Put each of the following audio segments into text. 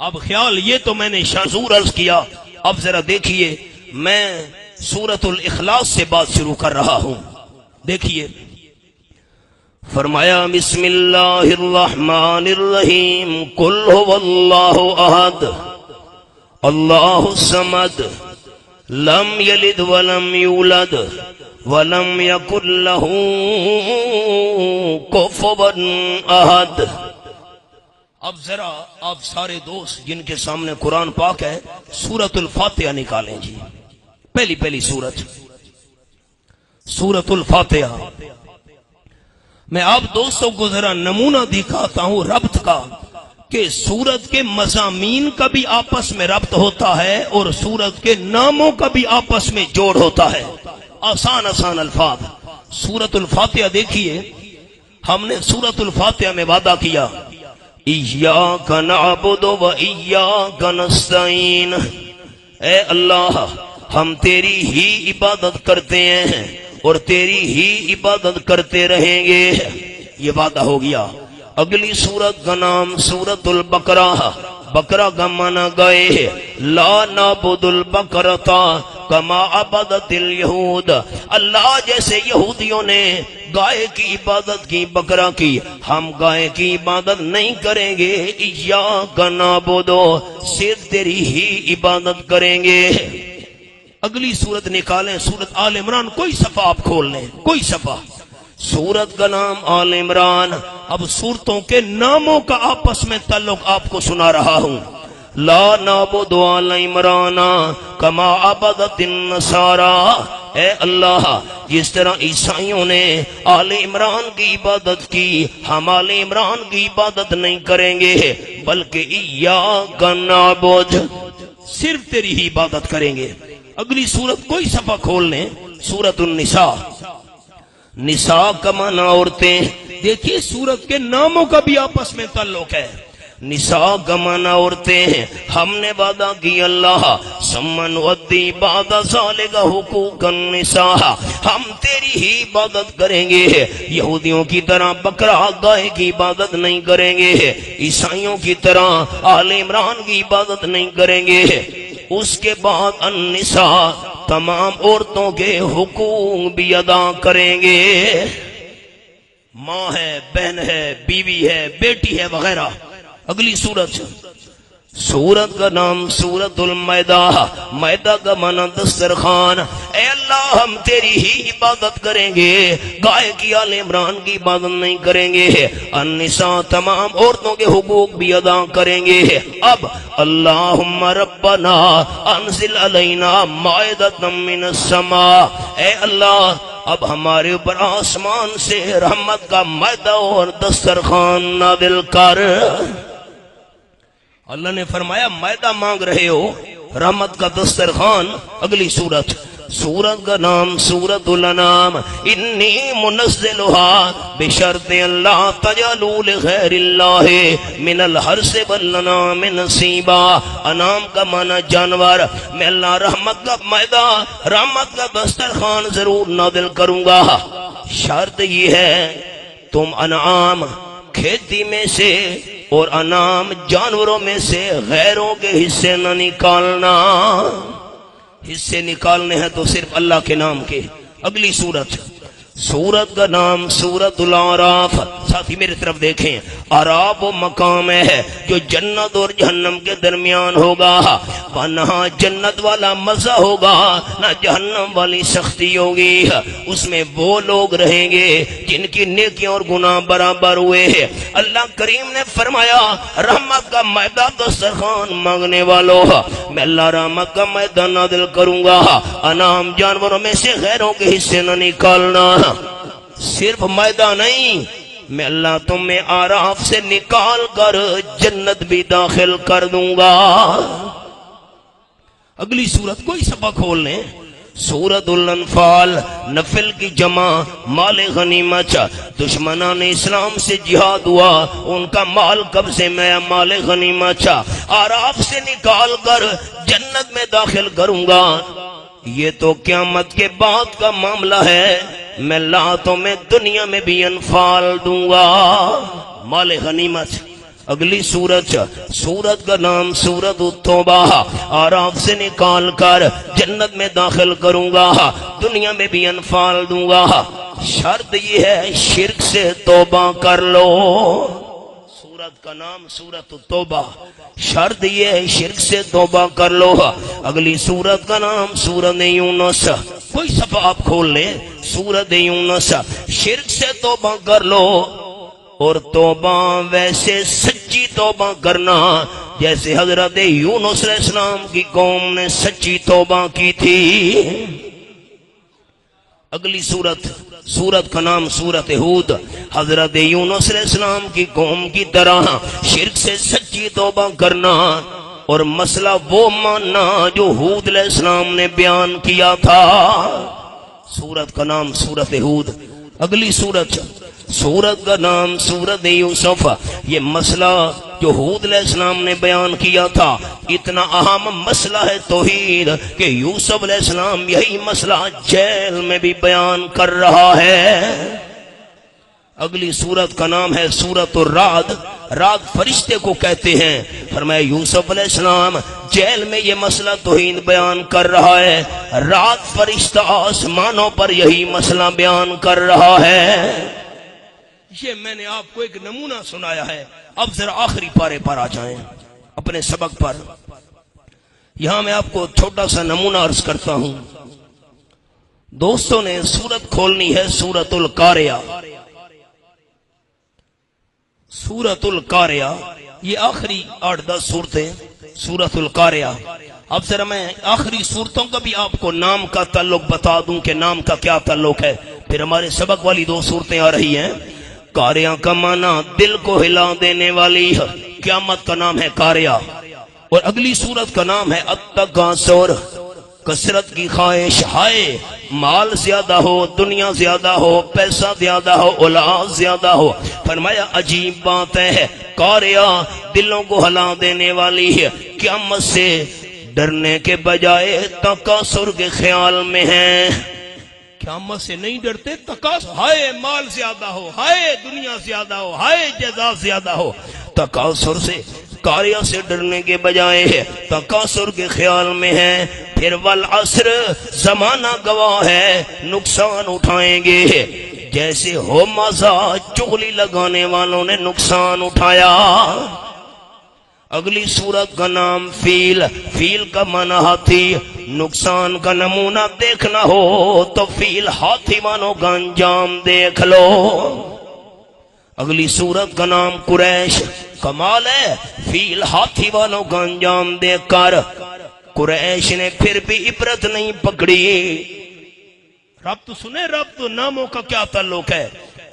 اب خیال یہ تو میں نے شاذور عرض کیا، اب ذرا دیکھیے میں سورۃ الاخلاص سے بات شروع کر رہا ہوں۔ دیکھیے فرمایا بسم اللہ الرحمن الرحیم قل هو اللہ احد اللہ الصمد لم یلد ولم یولد ولم یکن له کفوا احد۔ اب ذرا آپ سارے دوست جن کے سامنے قرآن پاک ہے سورۃ الفاتحہ نکالیں جی، پہلی سورت سورۃ الفاتحہ۔ میں آپ دوستوں کو ذرا نمونہ دکھاتا ہوں ربط کا، کہ سورت کے مضامین کا بھی آپس میں ربط ہوتا ہے اور سورت کے ناموں کا بھی آپس میں جوڑ ہوتا ہے۔ آسان الفاظ سورۃ الفاتحہ دیکھیے، ہم نے سورۃ الفاتحہ میں وعدہ کیا ایاک نعبد و ایاک نستعین، اے اللہ ہم تیری ہی عبادت کرتے ہیں اور تیری ہی عبادت کرتے رہیں گے، یہ وعدہ ہو گیا۔ اگلی سورت کا نام سورۃ البقرہ، بقرہ کا معنی گائے، لا نعبد البقرۃ کما عبدت الیہود، اللہ جیسے یہودیوں نے گائے کی عبادت کی، بقرہ کی، ہم گائے کی عبادت نہیں کریں گے، ایاک نعبد، صرف تیری ہی عبادت کریں گے۔ اگلی سورت نکالیں سورت آل عمران، کوئی صفحہ آپ کھول لیں، کوئی صفحہ، سورت کا نام آل عمران۔ اب سورتوں کے ناموں کا آپس میں تعلق آپ کو سنا رہا ہوں۔ لا نعبد آل عمران کما عبدت النصارى، اے اللہ جس طرح عیسائیوں نے آل عمران کی عبادت کی، ہم آل عمران کی عبادت نہیں کریں گے بلکہ ایاک نعبد، صرف تیری ہی عبادت کریں گے۔ اگلی سورت کوئی صفحہ کھول لیں، سورۃ النساء، نساء کا معنی عورتیں، دیکھیے سورت کے ناموں کا بھی آپس میں تعلق ہے۔ نساء کا معنی عورتیں ہیں، ہم نے وعدہ کی اللہ سمن ودی بعد ذالک حقوق النساء، ہم تیری ہی عبادت کریں گے، یہودیوں کی طرح بکرا گائے کی عبادت نہیں کریں گے، عیسائیوں کی طرح آل عمران کی عبادت نہیں کریں گے۔ اس کے بعد النساء، تمام عورتوں کے حقوق بھی ادا کریں گے، ماں ہے، بہن ہے، بیوی ہے، بیٹی ہے وغیرہ۔ اگلی سورت، سورت کا نام سورۃ المائدہ، مائدہ کا معنی دسترخوان، اے اللہ ہم تیری ہی عبادت کریں گے، گائے کی آل عمران کی عبادت نہیں کریں گے۔ النساء، تمام عورتوں کے حقوق بھی ادا کریں گے۔ اب اللہم ربنا انزل علینا مائدۃ من السماء، اے اللہ اب ہمارے اوپر آسمان سے رحمت کا مائدہ اور دسترخوان نازل کر۔ اللہ نے فرمایا مائدہ مانگ رہے ہو، رحمت کا دسترخوان۔ اگلی سورت، سورت کا نام سورۃ الانعام، انی منزلها بشرط اللہ تجعلوا لغیر اللہ من الحرث والانعام نصیبا، انعام کا معنی جانور، میں اللہ رحمت کا مائدہ، رحمت کا دسترخوان ضرور نازل کروں گا، شرط یہ ہے تم انعام کھیتی میں سے اور انعام جانوروں میں سے غیروں کے حصے نہ نکالنا، حصے نکالنے ہیں تو صرف اللہ کے نام کے۔ اگلی سورت، سورت کا نام سورۃ الاعراف، ساتھی میرے طرف دیکھیں، اعراف وہ مقام ہے جو جنت اور جہنم کے درمیان ہوگا، نہ جنت والا مزہ ہوگا نہ جہنم والی سختی ہوگی، اس میں وہ لوگ رہیں گے جن کی نیکیاں اور گناہ برابر ہوئے ہیں۔ اللہ کریم نے فرمایا رحمت کا مائدہ دسترخوان مانگنے والوں، میں اللہ رحمت کا مائدہ نازل کروں گا، انعام جانوروں میں سے غیروں کے حصے نہ نکالنا۔ صرف مائدہ نہیں، میں اللہ تمہیں اعراف سے نکال کر جنت بھی داخل کر دوں گا۔ اگلی سورت کوئی صفحہ کھول لیں، سورۃ الانفال، نفل کی جمع، مال غنیمت، دشمنان اسلام سے جہاد ہوا، ان کا مال قبضے میں، مال غنیمت اعراف سے نکال کر جنت میں داخل کروں گا۔ یہ تو قیامت کے بعد کا معاملہ ہے، میں اللہ تمہیں دنیا میں بھی انفال دوں گا، مال غنیمت۔ اگلی سورت سورت کا نام سورت التوبہ، آراف سے نکال کر جنت میں داخل کروں گا، دنیا میں بھی انفال دوں گا، شرط یہ ہے شرک سے توبہ کر لو۔ سورت کا نام سورت التوبہ، شرط یہ ہے شرک سے توبہ کر لو۔ اگلی سورت کا نام سورت یونس، کوئی صفحہ آپ کھول لیں، سورت یونس، شرک سے توبہ کر لو، اور توبہ ویسے سچی توبہ کرنا جیسے حضرت یونس علیہ السلام کی قوم نے سچی توبہ کی تھی۔ اگلی سورت کا نام سورت ہود، حضرت یونس علیہ السلام کی قوم کی طرح شرک سے سچی توبہ کرنا اور مسئلہ وہ ماننا جو ہود علیہ السلام نے بیان کیا تھا۔ سورت کا نام سورت ہود۔ اگلی سورت کا نام سورت یوسف، یہ مسئلہ جو ہود علیہ السلام نے بیان کیا تھا، اتنا اہم مسئلہ ہے توحید کہ یوسف علیہ السلام یہی مسئلہ جیل میں بھی بیان کر رہا ہے۔ اگلی سورت کا نام ہے سورت الرعد، رات فرشتے کو کہتے ہیں، فرمایا یوسف علیہ السلام جیل میں یہ مسئلہ توحید بیان کر رہا ہے، رات فرشتہ آسمانوں پر یہی مسئلہ بیان کر رہا ہے۔ یہ میں نے آپ کو ایک نمونہ سنایا ہے، اب ذرا آخری پارے پر آ جائیں اپنے سبق پر۔ یہاں میں آپ کو چھوٹا سا نمونہ عرض کرتا ہوں۔ دوستوں نے سورت کھولنی ہے سورت القاریہ، سورت القاریہ، یہ آخری 8-10 صورتیں سورت القاریہ۔ اب ذرا میں آخری صورتوں کا بھی آپ کو نام کا تعلق بتا دوں کہ نام کا کیا تعلق ہے، پھر ہمارے سبق والی 2 صورتیں آ رہی ہیں۔ قاریہ کا معنی دل کو ہلا دینے والی، قیامت کا نام ہے قاریہ، اور اگلی صورت کا نام ہے التکاثر، کثرت کی خواہش، ہائے مال زیادہ ہو، دنیا زیادہ ہو، پیسہ زیادہ ہو، اولاد زیادہ ہو۔ فرمایا عجیب بات ہے، قاریہ دلوں کو ہلا دینے والی ہے، قیامت سے ڈرنے کے بجائے تکاثر کے خیال میں ہیں، قیامت سے نہیں ڈرتے، تکاثر، ہائے مال زیادہ ہو، ہائے دنیا زیادہ ہو، ہائے جائیداد زیادہ ہو، تکاثر سے، قاریہ سے ڈرنے کے بجائے ہے تکاثر کے خیال میں ہے۔ پھر والعصر، زمانہ گواہ ہے، نقصان اٹھائیں گے جیسے ہو مزہ چغلی لگانے والوں نے نقصان اٹھایا۔ اگلی صورت کا نام فیل، فیل کا معنی ہاتھی، نقصان کا نمونہ دیکھنا ہو تو فیل ہاتھی والوں کا انجام دیکھ لو۔ اگلی صورت کا نام قریش، کمال ہے، فیل ہاتھی والوں کا انجام دیکھ کر قریش نے پھر بھی عبرت نہیں پکڑی۔ ربط سنے، ربط ناموں کا کیا تعلق ہے؟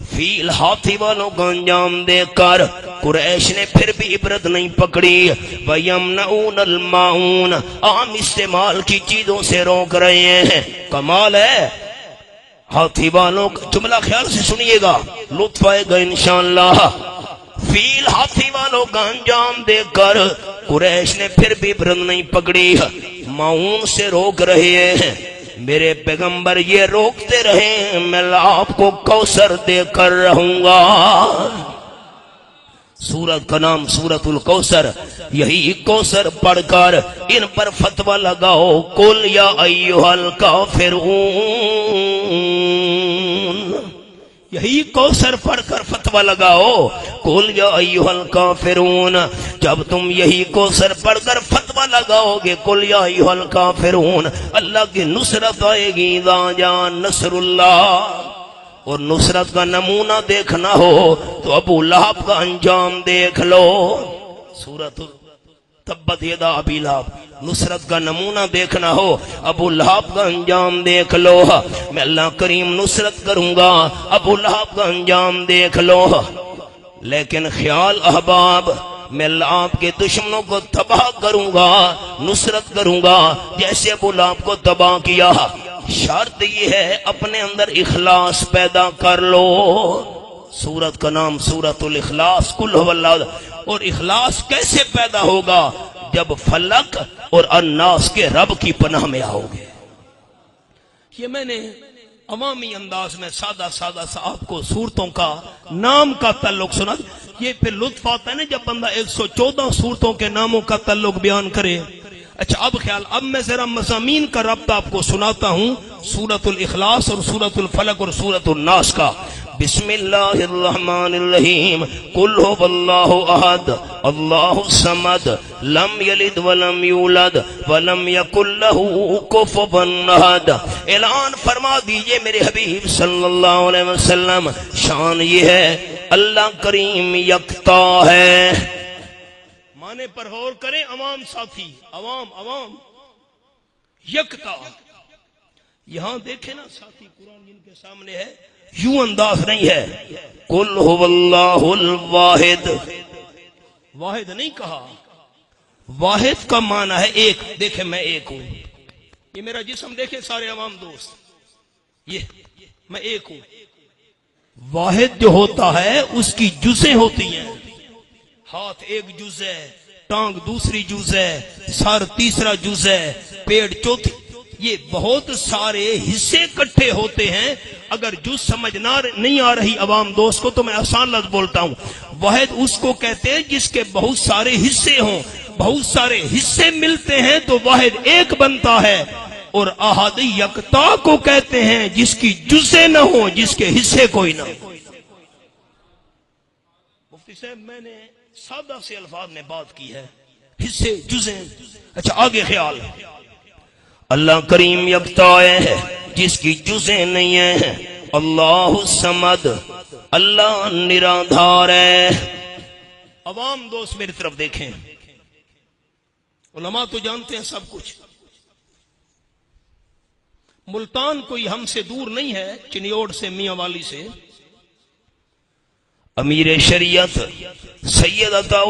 فیل ہاتھی والوں کا انجام دیکھ کر قریش نے پھر بھی عبرت نہیں پکڑی۔ وَيَمْنَعُونَ الْمَاعُونَ، عام استعمال کی چیزوں سے روک رہے ہیں، کمال ہے۔ ہاتھی والوں کا جملہ خیال سے سنیے گا، لطف آئے گا انشاءاللہ۔ فیل ہاتھی والوں کا انجام دیکھ کر قریش نے پھر بھی عبرت نہیں پکڑی، معون سے روک رہے ہیں۔ میرے پیغمبر یہ روکتے رہے، میں آپ کو کوثر دے کر رہوں گا۔ سورت کا نام سورت الکوثر، یہی کوثر پڑھ کر ان پر فتویٰ لگاؤ، قل یا ایھا الکافرون، یہی کوثر پڑھ کر فتویٰ لگاؤ، قل یا ایھا الکافرون۔ جب تم یہی کوثر پڑھ کر فتویٰ لگاؤ گے قل یا ایھا الکافرون، اللہ کی نصرت آئے گی، اذا جاء نصر اللہ۔ اور نصرت کا نمونہ دیکھنا ہو تو ابو لہب کا انجام دیکھ لو، سورۃ تبت یدا ابی لہب۔ نصرت کا نمونہ دیکھنا ہو ابو لہب کا انجام دیکھ لو، میں اللہ کریم نصرت کروں گا، ابو لہب کا انجام دیکھ لو۔ لیکن خیال احباب، میں اللہ آپ کے دشمنوں کو تباہ کروں گا، نصرت کروں گا جیسے ابو لہب کو تباہ کیا۔ شرط یہ ہے اپنے اندر اخلاص پیدا کر لو۔ سورت کا نام سورت الاخلاص، قل هو اللہ۔ اور اخلاص کیسے پیدا ہوگا؟ جب فلق اور الناس کے رب کی پناہ میں آؤ گے۔ یہ میں نے عوامی انداز میں سادہ سا آپ کو صورتوں کا نام کا تعلق سنا۔ یہ پھر لطف آتا ہے نا جب بندہ 114 صورتوں کے ناموں کا تعلق بیان کرے. اچھا اب خیال، اب میں ذرا مضامین کا ربط آپ کو سناتا ہوں سورۃ الاخلاص اور سورۃ الفلق اور سورۃ الناس کا. بسم اللہ الرحمن الرحیم. قل هو اللہ احد اللہ الصمد لم یلد ولم یولد ولم یکن له کفوا احد. اعلان فرما دیجئے میرے حبیب صلی اللہ علیہ وسلم، شان یہ ہے اللہ کریم یکتا ہے. مانے پر غور کریں عوام ساتھی، عوام یکتا. یہاں دیکھیں نا ساتھی، قرآن جن کے سامنے ہے یوں انداز نہیں ہے. قل هو اللہ الواحد، واحد نہیں کہا. واحد کا معنی ہے ایک. دیکھیں میں ایک ہوں، یہ میرا جسم دیکھیں سارے عوام دوست، یہ میں ایک ہوں. واحد جو ہوتا ہے اس کی جزیں ہوتی ہیں. ہاتھ ایک جز ہے، ٹانگ دوسری جز ہے، سر تیسرا جز ہے، پیڑ چوتھی. یہ بہت سارے حصے اکٹھے ہوتے ہیں. اگر جز سمجھ نہیں آ رہی عوام دوست کو تو میں آسان لفظ بولتا ہوں. واحد اس کو کہتے ہیں جس کے بہت سارے حصے ہوں. بہت سارے حصے ملتے ہیں تو واحد ایک بنتا ہے. اور احد یکتا کو کہتے ہیں جس کی جزیں نہ ہوں، جس کے حصے کوئی نہ ہو. مفتی صاحب میں نے سادہ سے الفاظ میں بات کی ہے، حصے جزیں. اچھا آگے خیال، اللہ کریم یکتا ہے جس کی جزیں نہیں ہیں. اللہ الصمد، اللہ نرادھار ہے. عوام دوست میری طرف دیکھیں، علماء تو جانتے ہیں سب کچھ. ملتان کوئی ہم سے دور نہیں ہے، چنیوڑ سے، میاں والی سے. امیر شریعت سید عطا